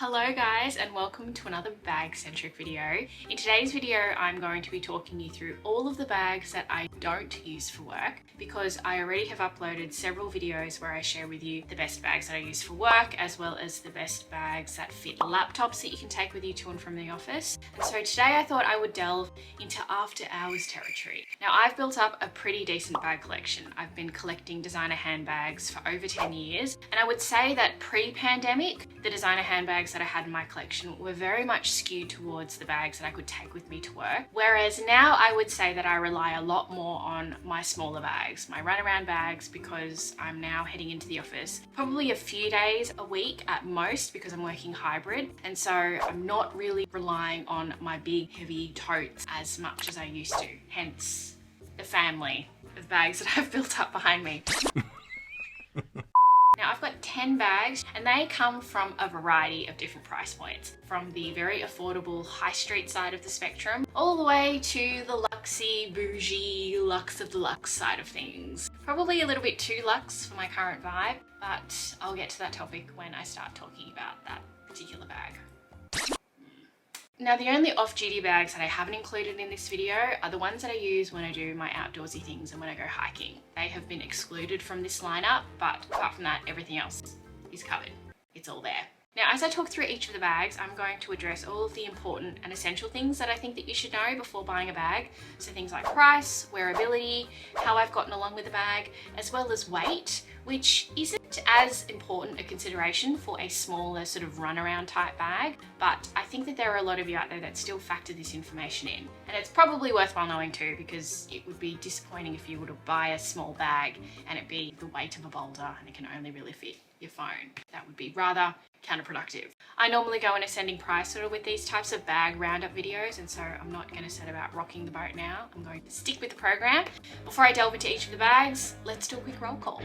Hello guys, and welcome to another bag centric video. In today's video I'm going to be talking you through all of the bags that I don't use for work, because I already have uploaded several videos where I share with you the best bags that I use for work, as well as the best bags that fit laptops that you can take with you to and from the office. And so today I thought I would delve into after hours territory. Now I've built up a pretty decent bag collection. I've been collecting designer handbags for over 10 years, and I would say that pre-pandemic the designer handbags that I had in my collection were very much skewed towards the bags that I could take with me to work. Whereas now I would say that I rely a lot more on my smaller bags, my runaround bags, because I'm now heading into the office probably a few days a week at most because I'm working hybrid. And so I'm not really relying on my big heavy totes as much as I used to. Hence the family of bags that I've built up behind me. Now I've got 10 bags and they come from a variety of different price points, from the very affordable high street side of the spectrum all the way to the luxy, bougie, luxe of the luxe side of things. Probably a little bit too luxe for my current vibe, but I'll get to that topic when I start talking about that particular bag. Now the only off-duty bags that I haven't included in this video are the ones that I use when I do my outdoorsy things and when I go hiking. They have been excluded from this lineup, but apart from that, everything else is covered. It's all there. Now, as I talk through each of the bags, I'm going to address all of the important and essential things that I think that you should know before buying a bag. So things like price, wearability, how I've gotten along with the bag, as well as weight, which isn't as important a consideration for a smaller sort of runaround type bag, but I think that there are a lot of you out there that still factor this information in. And it's probably worthwhile knowing too, because it would be disappointing if you were to buy a small bag and it be the weight of a boulder and it can only really fit your phone. That would be rather counterproductive. I normally go in ascending price order with these types of bag roundup videos, and so I'm not going to set about rocking the boat now. I'm going to stick with the program. Before I delve into each of the bags, let's do a quick roll call.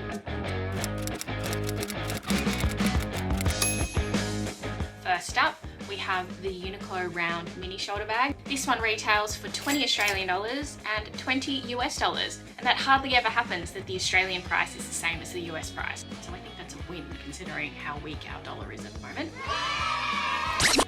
First up, we have the Uniqlo round mini shoulder bag. This one retails for 20 Australian dollars and 20 US dollars. And that hardly ever happens that the Australian price is the same as the US price. So I think that's a win considering how weak our dollar is at the moment.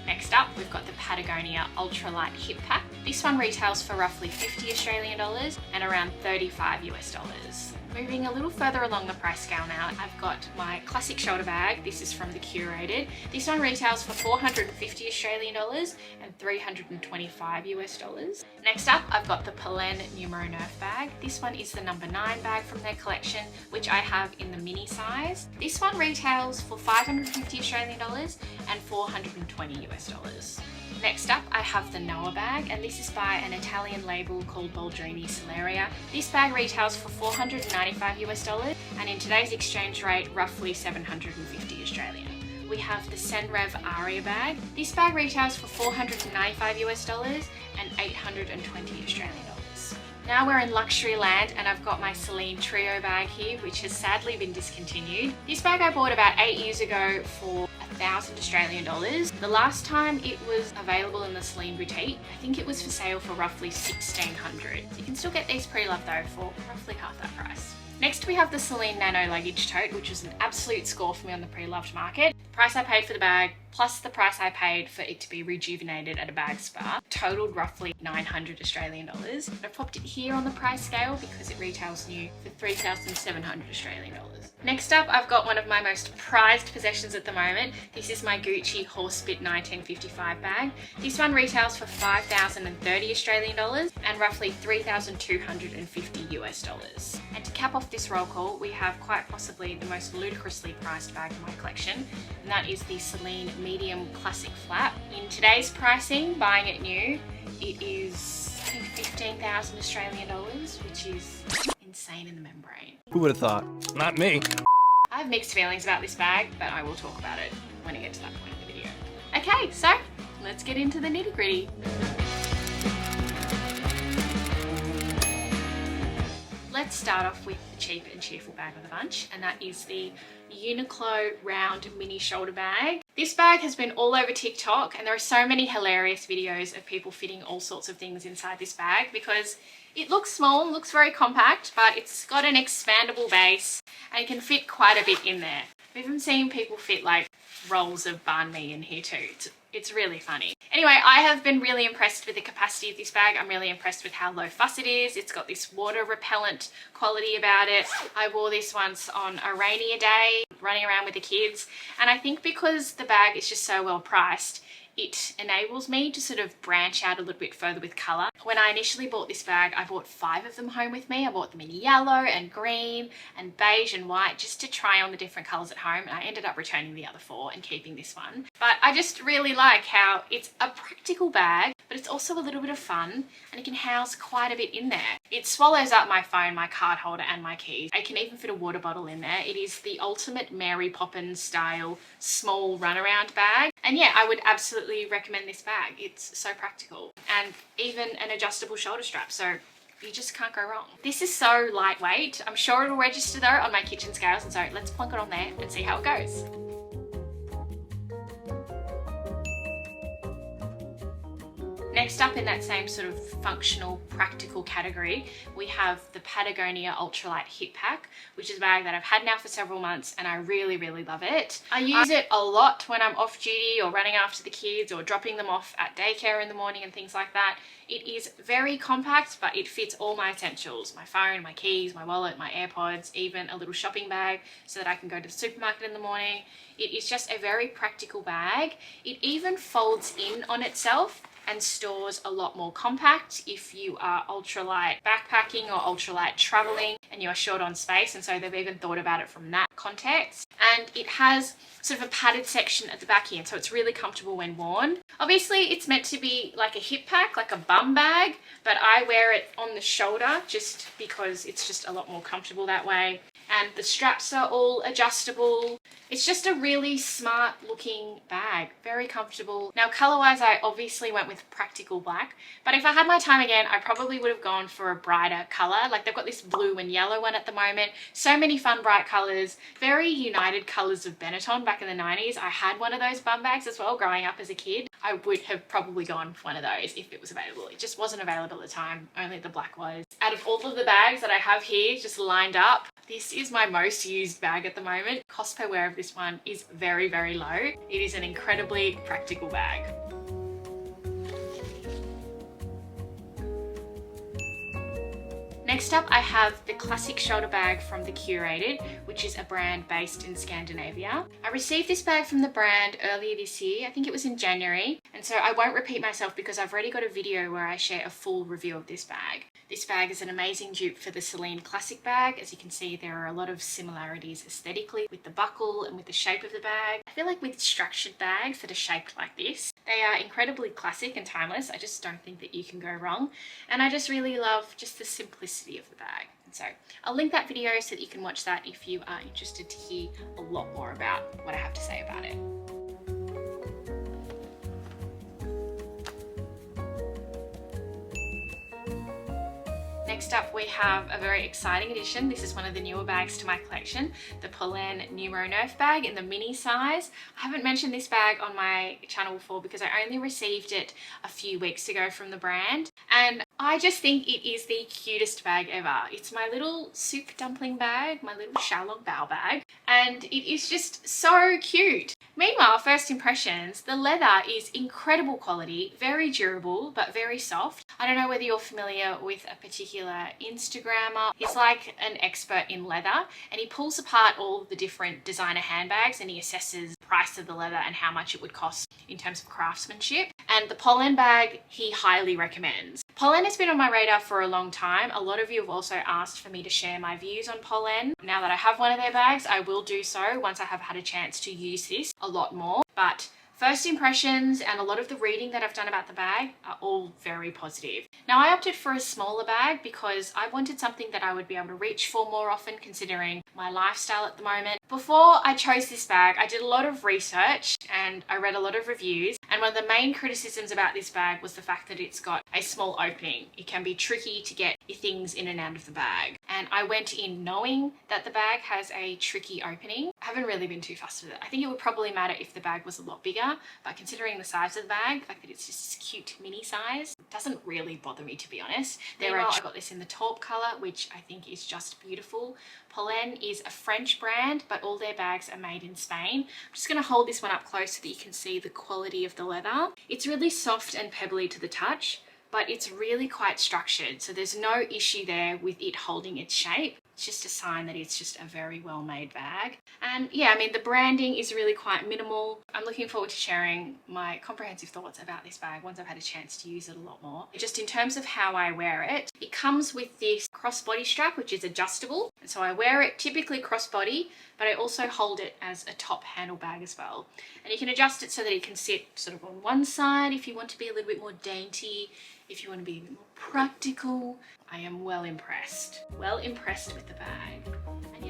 Next up, we've got the Patagonia ultralight hip pack. This one retails for roughly 50 Australian dollars and around 35 US dollars. Moving a little further along the price scale now, I've got my classic shoulder bag. This is from the Curated. This one retails for 450 Australian dollars and 325 US dollars. Next up, I've got the Polene Numero Nerf bag. This one is the number 9 bag from their collection, which I have in the mini size. This one retails for 550 Australian dollars and 420 US dollars. Next up, I have the Nano bag, and this is by an Italian label called Boldrini Selleria. This bag retails for 495 US dollars, and in today's exchange rate, roughly 750 Australian. We have the Senreve Aria bag. This bag retails for 495 US dollars and 820 Australian dollars. Now we're in luxury land, and I've got my Celine Trio bag here, which has sadly been discontinued. This bag I bought about 8 years ago for 1,000 Australian dollars. The last time it was available in the Celine boutique, I think it was for sale for roughly 1,600. So you can still get these pre-loved though for roughly half that price. Next we have the Celine Nano Luggage Tote, which was an absolute score for me on the pre-loved market. The price I paid for the bag plus the price I paid for it to be rejuvenated at a bag spa totaled roughly 900 Australian dollars. I've popped it here on the price scale because it retails new for 3,700 Australian dollars. Next up, I've got one of my most prized possessions at the moment. This is my Gucci Horsebit 1955 bag. This one retails for 5,030 Australian dollars and roughly 3,250 US dollars. And to cap off this roll call, we have quite possibly the most ludicrously priced bag in my collection, and that is the Celine Medium Classic Flap. In today's pricing, buying it new, it is I think 15,000 Australian dollars, which is insane in the membrane. Who would have thought? Not me. I have mixed feelings about this bag, but I will talk about it when I get to that point in the video. Okay, so let's get into the nitty-gritty. Let's start off with the cheap and cheerful bag of the bunch, and that is the Uniqlo round mini shoulder bag. This bag has been all over TikTok, and there are so many hilarious videos of people fitting all sorts of things inside this bag because it looks small, looks very compact, but it's got an expandable base and it can fit quite a bit in there. I've even seen people fit like rolls of banh mi in here too. It's really funny. Anyway, I have been really impressed with the capacity of this bag. I'm really impressed with how low fuss it is. It's got this water repellent quality about it. I wore this once on a rainier day, running around with the kids. And I think because the bag is just so well priced, it enables me to sort of branch out a little bit further with colour. When I initially bought this bag, I bought 5 of them home with me. I bought them in yellow and green and beige and white just to try on the different colours at home, and I ended up returning the other 4 and keeping this one. But I just really like how it's a practical bag, but it's also a little bit of fun, and it can house quite a bit in there. It swallows up my phone, my card holder and my keys. I can even fit a water bottle in there. It is the ultimate Mary Poppins style small runaround bag. And yeah, I would absolutely recommend this bag. It's so practical, and even an adjustable shoulder strap, so you just can't go wrong. This is so lightweight. I'm sure it'll register though on my kitchen scales, and so let's plonk it on there and see how it goes. Next up in that same sort of functional, practical category, we have the Patagonia Ultralight Hip Pack, which is a bag that I've had now for several months and I really, really love it. I use it a lot when I'm off duty or running after the kids or dropping them off at daycare in the morning and things like that. It is very compact, but it fits all my essentials: my phone, my keys, my wallet, my AirPods, even a little shopping bag so that I can go to the supermarket in the morning. It is just a very practical bag. It even folds in on itself and stores a lot more compact if you are ultralight backpacking or ultralight traveling and you are short on space, and so they've even thought about it from that context. And it has sort of a padded section at the back here, so it's really comfortable when worn. Obviously it's meant to be like a hip pack, like a bum bag, but I wear it on the shoulder just because it's just a lot more comfortable that way. And the straps are all adjustable. It's just a really smart looking bag, very comfortable. Now colour wise, I obviously went with practical black, but if I had my time again, I probably would have gone for a brighter colour. Like they've got this blue and yellow one at the moment. So many fun bright colours, very United colours of Benetton back in the 90s. I had one of those bum bags as well growing up as a kid. I would have probably gone for one of those if it was available. It just wasn't available at the time, only the black was. Out of all of the bags that I have here just lined up, this is my most used bag at the moment. Cost per wear of this one is very, very low. It is an incredibly practical bag. Next up, I have the classic shoulder bag from the Curated, which is a brand based in Scandinavia. I received this bag from the brand earlier this year. I think it was in January. And so I won't repeat myself because I've already got a video where I share a full review of this bag. This bag is an amazing dupe for the Celine classic bag. As you can see, there are a lot of similarities aesthetically with the buckle and with the shape of the bag. I feel like with structured bags that are shaped like this, they are incredibly classic and timeless. I just don't think that you can go wrong. And I just really love just the simplicity of the bag. And so I'll link that video so that you can watch that if you are interested to hear a lot more about what I have to say about it. Next up, we have a very exciting addition. This is one of the newer bags to my collection, the Polene Numero Nerf bag in the mini size. I haven't mentioned this bag on my channel before because I only received it a few weeks ago from the brand, and I just think it is the cutest bag ever. It's my little soup dumpling bag, my little Xiaolong Bao bag, and it is just so cute. Meanwhile, first impressions, the leather is incredible quality, very durable, but very soft. I don't know whether you're familiar with a particular Instagrammer. He's like an expert in leather, and he pulls apart all of the different designer handbags and he assesses the price of the leather and how much it would cost in terms of craftsmanship. And the Polene bag, he highly recommends. Polene has been on my radar for a long time. A lot of you have also asked for me to share my views on Polene. Now that I have one of their bags, I will do so once I have had a chance to use this a lot more. But first impressions and a lot of the reading that I've done about the bag are all very positive. Now, I opted for a smaller bag because I wanted something that I would be able to reach for more often considering my lifestyle at the moment. Before I chose this bag, I did a lot of research and I read a lot of reviews, and one of the main criticisms about this bag was the fact that it's got a small opening. It can be tricky to get your things in and out of the bag. And I went in knowing that the bag has a tricky opening. I haven't really been too fussed with it. I think it would probably matter if the bag was a lot bigger, but considering the size of the bag, the fact that it's just this cute mini size, it doesn't really bother me, to be honest. I got this in the taupe colour, which I think is just beautiful. Polene is a French brand, but all their bags are made in Spain. I'm just going to hold this one up close so that you can see the quality of the leather. It's really soft and pebbly to the touch, but it's really quite structured, so there's no issue there with it holding its shape. It's just a sign that it's just a very well made bag. And yeah, I mean, the branding is really quite minimal. I'm looking forward to sharing my comprehensive thoughts about this bag once I've had a chance to use it a lot more. Just in terms of how I wear it, it comes with this crossbody strap, which is adjustable. And so I wear it typically crossbody, but I also hold it as a top handle bag as well. And you can adjust it so that it can sit sort of on one side if you want to be a little bit more dainty, if you want to be a bit more practical. I am well impressed with the bag. And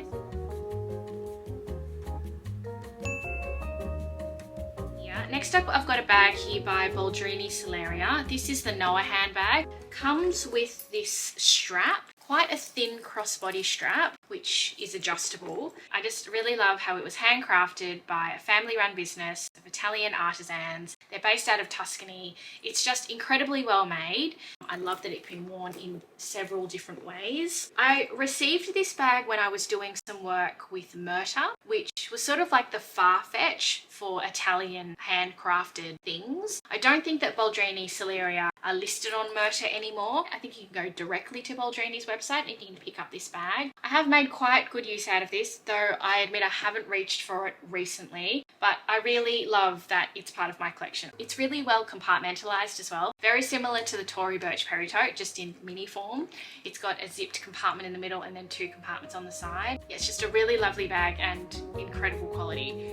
yes, next up, I've got a bag here by Boldrini Selleria. This is the Noah handbag. Comes with this strap, quite a thin crossbody strap, which is adjustable. I just really love how it was handcrafted by a family-run business of Italian artisans. They're based out of Tuscany. It's just incredibly well made. I love that it can be worn in several different ways. I received this bag when I was doing some work with Murta, which was sort of like the Farfetch for Italian handcrafted things. I don't think that Boldrini Selleria are listed on Murta anymore. I think you can go directly to Boldrini's website and you can pick up this bag. I have made quite good use out of this, though I admit I haven't reached for it recently, but I really love that it's part of my collection. It's really well compartmentalized as well. Very similar to the Tory Birch Perry Tote, just in mini form. It's got a zipped compartment in the middle and then 2 compartments on the side. Yeah, it's just a really lovely bag and incredible quality.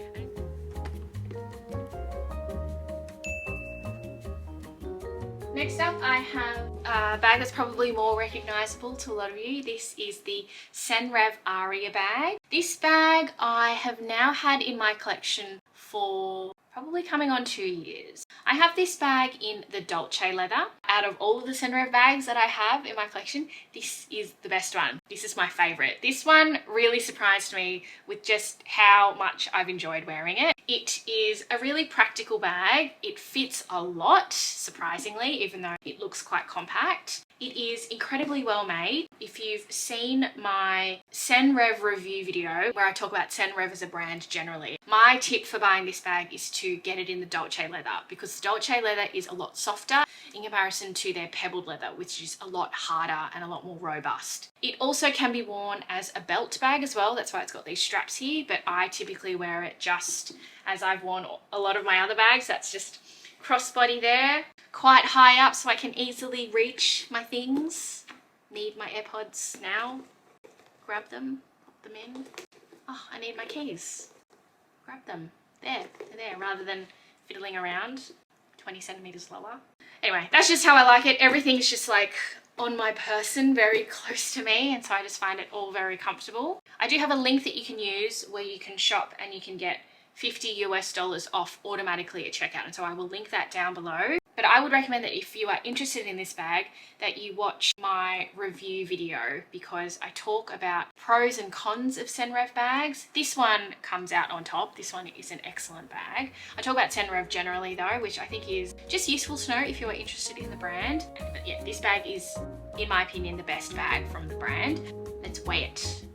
Next up, I have a bag that's probably more recognizable to a lot of you. This is the Senreve Aria bag. This bag I have now had in my collection for probably coming on 2 years. I have this bag in the Dolce leather. Out of all of the Senreve bags that I have in my collection, this is the best one. This is my favorite. This one really surprised me with just how much I've enjoyed wearing it. It is a really practical bag. It fits a lot, surprisingly, even though it looks quite compact. It is incredibly well made. If you've seen my Senreve review video where I talk about Senreve as a brand generally, my tip for buying this bag is to get it in the Dolce leather, because Dolce leather is a lot softer in comparison to their pebbled leather, which is a lot harder and a lot more robust. It also can be worn as a belt bag as well. That's why it's got these straps here, but I typically wear it just as I've worn a lot of my other bags. That's just crossbody there, quite high up so I can easily reach my things. Need my AirPods now. Grab them, pop them in. Oh, I need my keys. Grab them. There, they're there, rather than fiddling around 20 centimeters lower. Anyway, that's just how I like it. Everything's just like on my person, very close to me, and so I just find it all very comfortable. I do have a link that you can use where you can shop and you can get $50 US off automatically at checkout, and so I will link that down below. But I would recommend that if you are interested in this bag, that you watch my review video, because I talk about pros and cons of Senreve bags. This one comes out on top. This one is an excellent bag. I talk about Senreve generally though, which I think is just useful to know if you are interested in the brand. But yeah, this bag is, in my opinion, the best bag from the brand. Let's weigh it.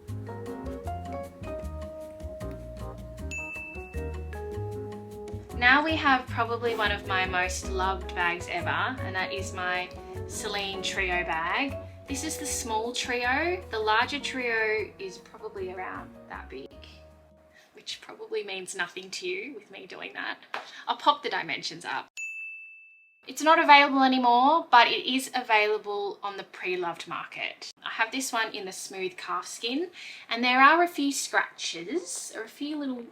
Now we have probably one of my most loved bags ever, and that is my Celine Trio bag. This is the small trio. The larger trio is probably around that big, which probably means nothing to you with me doing that. I'll pop the dimensions up. It's not available anymore, but it is available on the pre-loved market. I have this one in the smooth calf skin, and there are a few scratches or a few little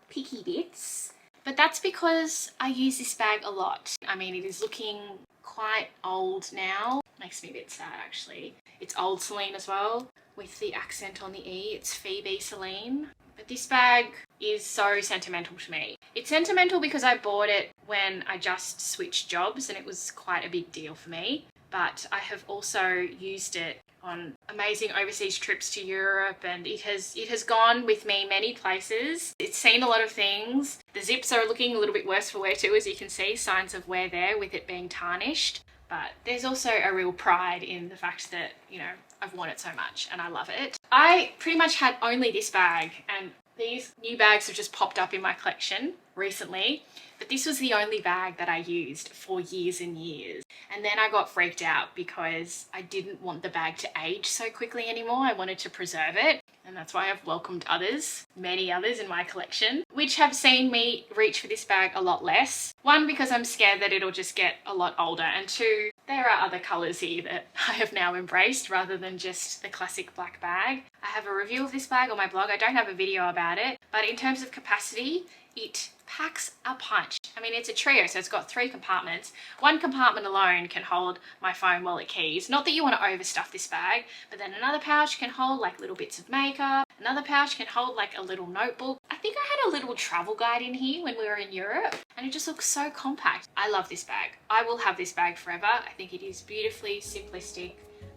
picky bits. But that's because I use this bag a lot. I mean, it is looking quite old now. Makes me a bit sad actually. It's old Celine as well, with the accent on the E. It's Phoebe Celine. But this bag is so sentimental to me. It's sentimental because I bought it when I just switched jobs and it was quite a big deal for me. But I have also used it on amazing overseas trips to Europe, and it has gone with me many places. It's seen a lot of things. The zips are looking a little bit worse for wear too, as you can see, signs of wear there with it being tarnished. But there's also a real pride in the fact that, you know, I've worn it so much and I love it. I pretty much had only this bag, and these new bags have just popped up in my collection recently, but this was the only bag that I used for years and years. And then I got freaked out because I didn't want the bag to age so quickly anymore. I wanted to preserve it. And that's why I've welcomed others, many others in my collection, which have seen me reach for this bag a lot less. One, because I'm scared that it'll just get a lot older, and two, there are other colours here that I have now embraced rather than just the classic black bag. I have a review of this bag on my blog. I don't have a video about it, but in terms of capacity, it packs a punch. I mean, it's a trio, so it's got 3 compartments. One compartment alone can hold my phone, wallet, keys. Not that you want to overstuff this bag, but then another pouch can hold like little bits of makeup. Another pouch can hold like a little notebook. I think I had a little travel guide in here when we were in Europe, and it just looks so compact. I love this bag. I will have this bag forever. I think it is beautifully simplistic,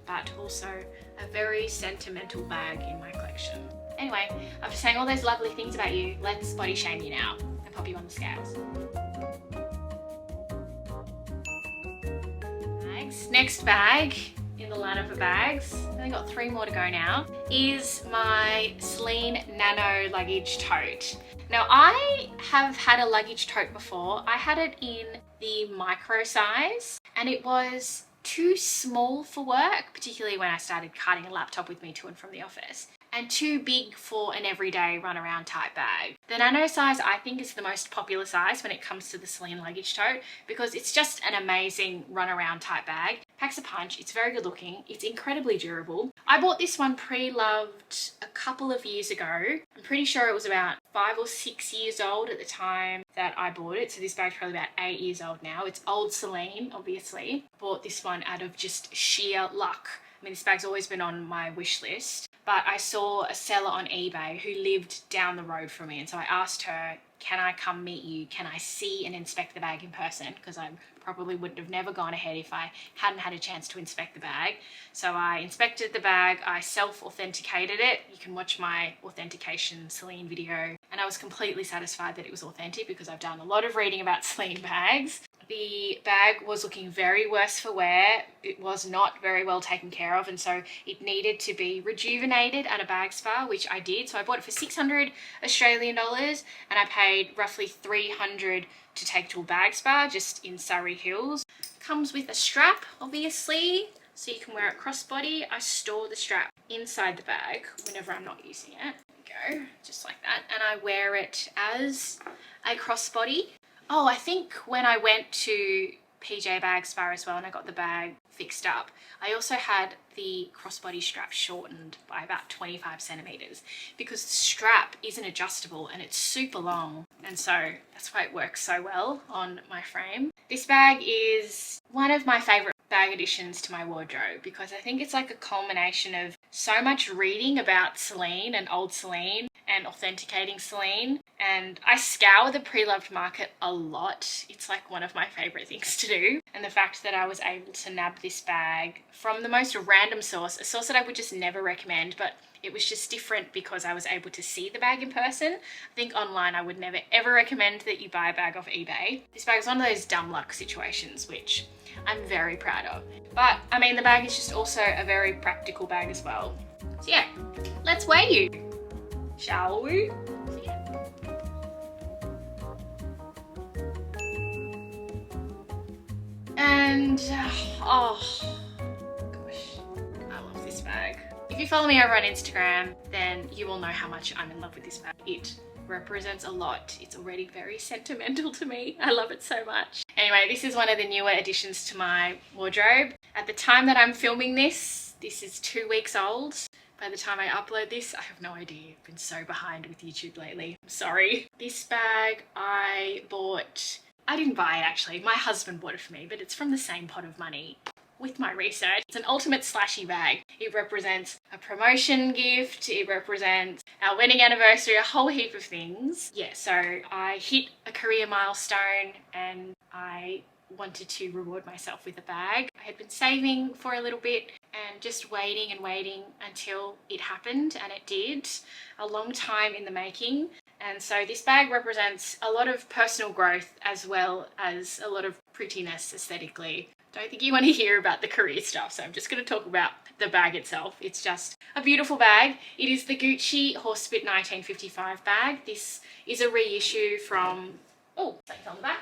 but also a very sentimental bag in my collection. Anyway, after saying all those lovely things about you, let's body shame you now and pop you on the scales. Next bag in the lineup of bags, I've only got 3 more to go now, is my Celine Nano luggage tote. Now, I have had a luggage tote before. I had it in the micro size, and it was too small for work, particularly when I started carting a laptop with me to and from the office, and too big for an everyday run around type bag. The nano size, I think, is the most popular size when it comes to the Celine luggage tote, because it's just an amazing run around type bag. Packs a punch, it's very good looking, it's incredibly durable. I bought this one pre-loved a couple of years ago. I'm pretty sure it was about 5 or 6 years old at the time that I bought it, so this bag's probably about 8 years old now. It's old Celine, obviously. Bought this one out of just sheer luck. I mean, this bag's always been on my wish list, but I saw a seller on eBay who lived down the road from me, and so I asked her, can I come meet you? Can I see and inspect the bag in person? Because I probably would have never gone ahead if I hadn't had a chance to inspect the bag. So I inspected the bag, I self-authenticated it. You can watch my authentication Celine video, and I was completely satisfied that it was authentic because I've done a lot of reading about Celine bags. The bag was looking very worse for wear. It was not very well taken care of, and so it needed to be rejuvenated at a bag spa, which I did. So I bought it for 600 Australian dollars, and I paid roughly 300 to take to a bag spa just in Surrey Hills. Comes with a strap, obviously, so you can wear it crossbody. I store the strap inside the bag whenever I'm not using it. There we go, just like that. And I wear it as a crossbody. Oh, I think when I went to PJ Bag Spa as well and I got the bag fixed up, I also had the crossbody strap shortened by about 25 centimeters because the strap isn't adjustable and it's super long, and so that's why it works so well on my frame. This bag is one of my favorite bag additions to my wardrobe because I think it's like a culmination of so much reading about Celine and old Celine and authenticating Celine, and I scour the pre-loved market a lot. It's like one of my favorite things to do, and the fact that I was able to nab this bag from the most random source, a source that I would just never recommend, but it was just different because I was able to see the bag in person. I think online I would never ever recommend that you buy a bag off eBay. This bag is one of those dumb luck situations, which I'm very proud of. But I mean, the bag is just also a very practical bag as well. So yeah, let's weigh you, shall we? So yeah. And oh gosh, I love this bag. If you follow me over on Instagram, then you will know how much I'm in love with this bag. It represents a lot. It's already very sentimental to me. I love it so much. Anyway, this is one of the newer additions to my wardrobe. At the time that I'm filming this is 2 weeks old. By the time I upload this, I have no idea. I've been so behind with YouTube lately. I'm sorry. This bag I didn't buy it actually. My husband bought it for me, but it's from the same pot of money with my research. It's an ultimate slashy bag. It represents a promotion gift. It represents our wedding anniversary, a whole heap of things. Yeah, so I hit a career milestone and I wanted to reward myself with a bag. I had been saving for a little bit and just waiting and waiting until it happened, and it did. A long time in the making. And so this bag represents a lot of personal growth as well as a lot of prettiness aesthetically. Don't think you want to hear about the career stuff, so I'm just going to talk about the bag itself. It's just a beautiful bag. It is the Gucci Horsebit 1955 bag. This is a reissue from, oh, something's on the back.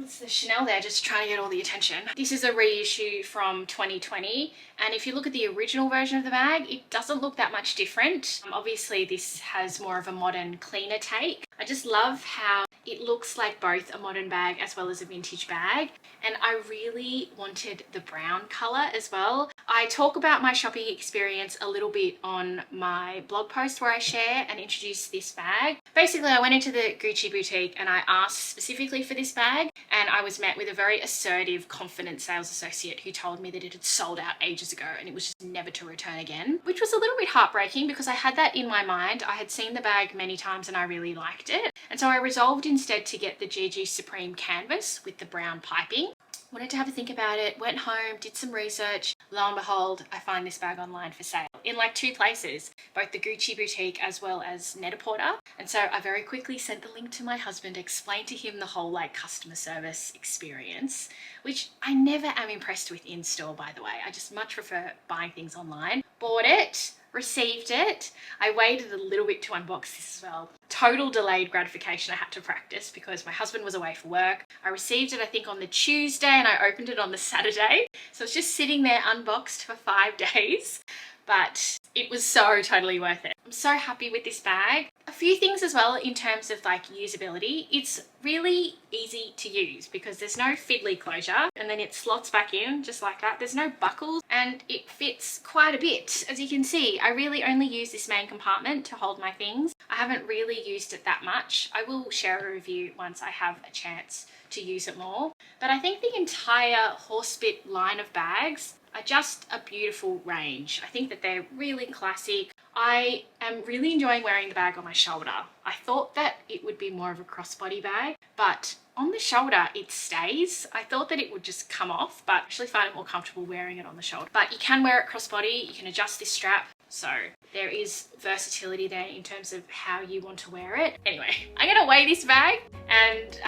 It's the Chanel there, just trying to get all the attention. This is a reissue from 2020, and if you look at the original version of the bag, it doesn't look that much different. Obviously, this has more of a modern, cleaner take. I just love how it looks like both a modern bag as well as a vintage bag, and I really wanted the brown color as well. I talk about my shopping experience a little bit on my blog post where I share and introduce this bag. Basically, I went into the Gucci boutique and I asked specifically for this bag, and I was met with a very assertive, confident sales associate who told me that it had sold out ages ago and it was just never to return again, which was a little bit heartbreaking because I had that in my mind. I had seen the bag many times and I really liked it. And so I resolved instead to get the GG Supreme canvas with the brown piping. Wanted to have a think about it, went home, did some research. Lo and behold, I find this bag online for sale in like 2 places, both the Gucci boutique as well as Net-a-Porter. And so I very quickly sent the link to my husband, explained to him the whole like customer service experience, which I never am impressed with in store, by the way. I just much prefer buying things online. Bought it, received it. I waited a little bit to unbox this as well. Total delayed gratification I had to practice because my husband was away for work. I received it, I think, on the Tuesday and I opened it on the Saturday. So it's just sitting there unboxed for 5 days, but it was so totally worth it. I'm so happy with this bag. A few things as well in terms of like usability. It's really easy to use because there's no fiddly closure and then it slots back in just like that. There's no buckles and it fits quite a bit. As you can see, I really only use this main compartment to hold my things. I haven't really used it that much. I will share a review once I have a chance to use it more. But I think the entire Horsebit line of bags are just a beautiful range. I think that they're really classic. I am really enjoying wearing the bag on my shoulder. I thought that it would be more of a crossbody bag, but on the shoulder it stays. I thought that it would just come off, but I actually find it more comfortable wearing it on the shoulder. But you can wear it crossbody, you can adjust this strap, so there is versatility there in terms of how you want to wear it. Anyway, I'm gonna weigh this bag and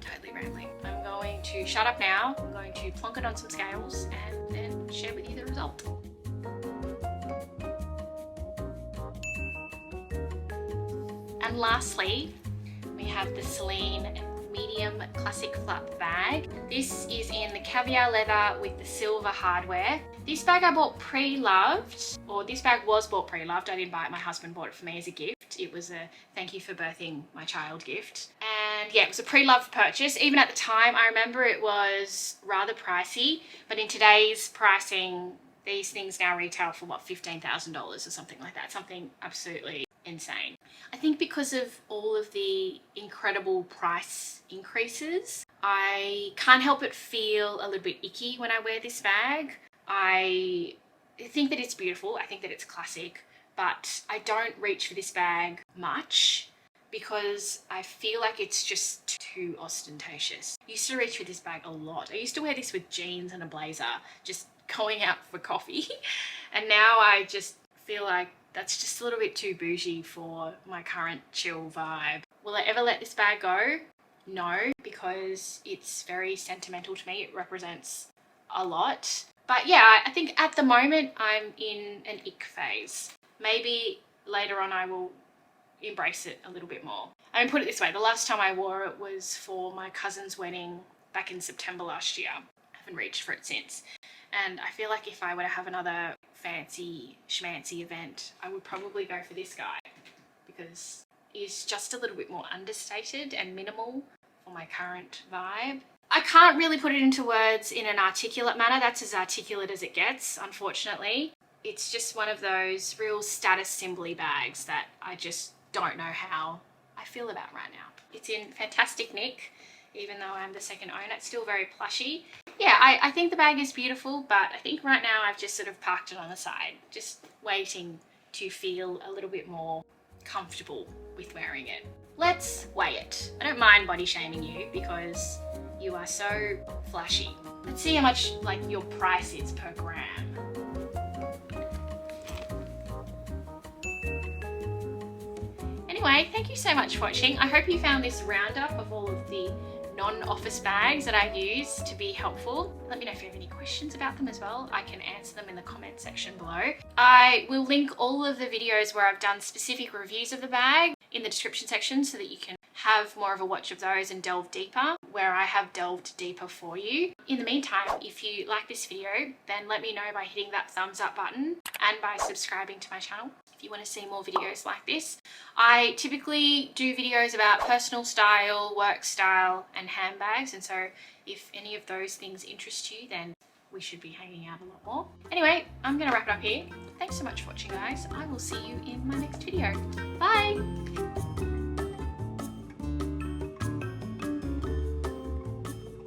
totally rambling. I'm going to shut up now. I'm going to plonk it on some scales and then share with you the result. And lastly, we have the Celine medium classic flap bag. This is in the caviar leather with the silver hardware. This bag I bought pre-loved, or this bag was bought pre-loved. I didn't buy it, my husband bought it for me as a gift. It was a thank you for birthing my child gift. And yeah, it was a pre-loved purchase. Even at the time, I remember it was rather pricey, but in today's pricing, these things now retail for what, $15,000 or something like that. Something absolutely insane. I think because of all of the incredible price increases, I can't help but feel a little bit icky when I wear this bag. I think that it's beautiful. I think that it's classic, but I don't reach for this bag much because I feel like it's just too ostentatious. I used to reach for this bag a lot. I used to wear this with jeans and a blazer, just going out for coffee. And now I just feel like that's just a little bit too bougie for my current chill vibe. Will I ever let this bag go? No, because it's very sentimental to me. It represents a lot. But yeah, I think at the moment I'm in an ick phase. Maybe later on I will embrace it a little bit more. I mean, put it this way, the last time I wore it was for my cousin's wedding back in September last year. I haven't reached for it since. And I feel like if I were to have another fancy schmancy event, I would probably go for this guy because he's just a little bit more understated and minimal for my current vibe. I can't really put it into words in an articulate manner. That's as articulate as it gets, unfortunately. It's just one of those real status symbol-y bags that I just don't know how I feel about right now. It's in fantastic nick, even though I'm the second owner. It's still very plushy. Yeah, I think the bag is beautiful, but I think right now I've just sort of parked it on the side, just waiting to feel a little bit more comfortable with wearing it. Let's weigh it. I don't mind body shaming you because You are so flashy. Let's see how much like your price is per gram. Anyway, thank you so much for watching. I hope you found this roundup of all of the non-office bags that I use to be helpful. Let me know if you have any questions about them as well. I can answer them in the comment section below. I will link all of the videos where I've done specific reviews of the bag in the description section so that you can have more of a watch of those and delve deeper where I have delved deeper for you. In the meantime, if you like this video, then let me know by hitting that thumbs up button and by subscribing to my channel if you want to see more videos like this. I typically do videos about personal style, work style, and handbags, and so if any of those things interest you, then we should be hanging out a lot more. Anyway, I'm gonna wrap it up here. Thanks so much for watching, guys. I will see you in my next video. Bye!